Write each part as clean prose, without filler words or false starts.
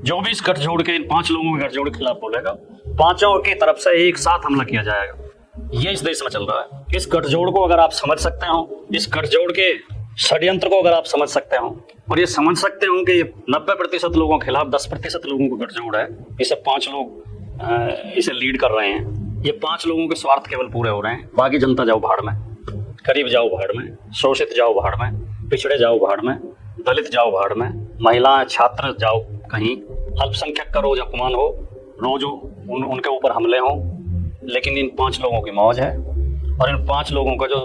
जो भी इस गठजोड़ के, इन 5 लोगों के गठजोड़ के खिलाफ बोलेगा, पांचों की तरफ से एक साथ हमला किया जाएगा। ये इस देश में चल रहा है। इस गठजोड़ को अगर आप समझ सकते हो, इस गठजोड़ के षड्यंत्र को अगर आप समझ सकते हो और ये समझ सकते हो कि ये 90% लोगों के खिलाफ 10% लोगों को गठजोड़ है, इसे 5 लोग इसे लीड कर रहे हैं, ये 5 लोगों के स्वार्थ केवल पूरे हो रहे हैं। बाकी जनता जाओ भाड़ में, गरीब जाओ भाड़ में, शोषित जाओ भाड़ में, पिछड़े जाओ भाड़ में, दलित जाओ भाड़ में, महिलाएं छात्र जाओ कहीं, अल्पसंख्यक का रोज अपमान हो, रोज उनके ऊपर हमले हों, लेकिन इन 5 लोगों की मौज है। और इन 5 लोगों का जो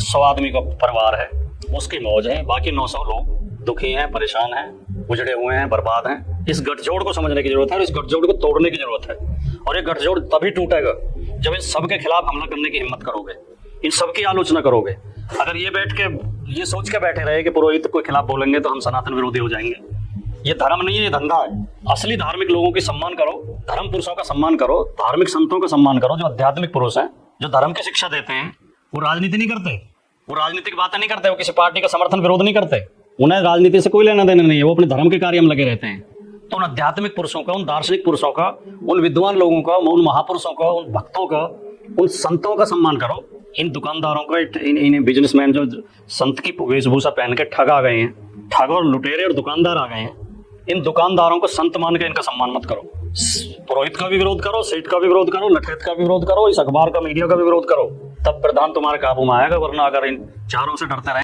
100 आदमी का परिवार है उसकी मौज है। बाकी 900 लोग दुखी हैं, परेशान हैं, उजड़े हुए हैं, बर्बाद हैं। इस गठजोड़ को समझने की जरूरत है और इस गठजोड़ को तोड़ने की जरूरत है। और ये गठजोड़ तभी टूटेगा जब इन सबके खिलाफ हमला करने की हिम्मत करोगे, इन सबकी आलोचना करोगे। अगर ये बैठ के ये सोच के बैठे रहे कि पुरोहित के खिलाफ बोलेंगे तो हम सनातन विरोधी हो जाएंगे, ये धर्म नहीं है, ये धंधा है। असली धार्मिक लोगों की सम्मान करो, धर्म पुरुषों का सम्मान करो, धार्मिक संतों का सम्मान करो, जो आध्यात्मिक पुरुष हैं, जो धर्म की शिक्षा देते हैं। वो राजनीति नहीं करते, वो राजनीतिक बातें नहीं करते, वो किसी पार्टी का समर्थन विरोध नहीं करते, उन्हें राजनीति से कोई लेना देना नहीं है, वो अपने धर्म के कार्य में लगे रहते हैं। तो उन आध्यात्मिक पुरुषों का, उन दार्शनिक पुरुषों का, उन विद्वान लोगों का, उन महापुरुषों का, उन भक्तों का, उन संतों का सम्मान करो। इन दुकानदारों का, इन बिजनेसमैन जो संत की वेशभूषा पहन के ठग आ गए हैं, ठग और लुटेरे और दुकानदार आ गए हैं, इन दुकानदारों को संत मान के इनका सम्मान मत करो। पुरोहित का भी विरोध करो, सेठ का भी विरोध करो, लठेत का भी विरोध करो, इस अखबार का, मीडिया का भी विरोध करो, तब प्रधान तुम्हारे काबू में आएगा। वरना अगर इन चारों से डरते रहे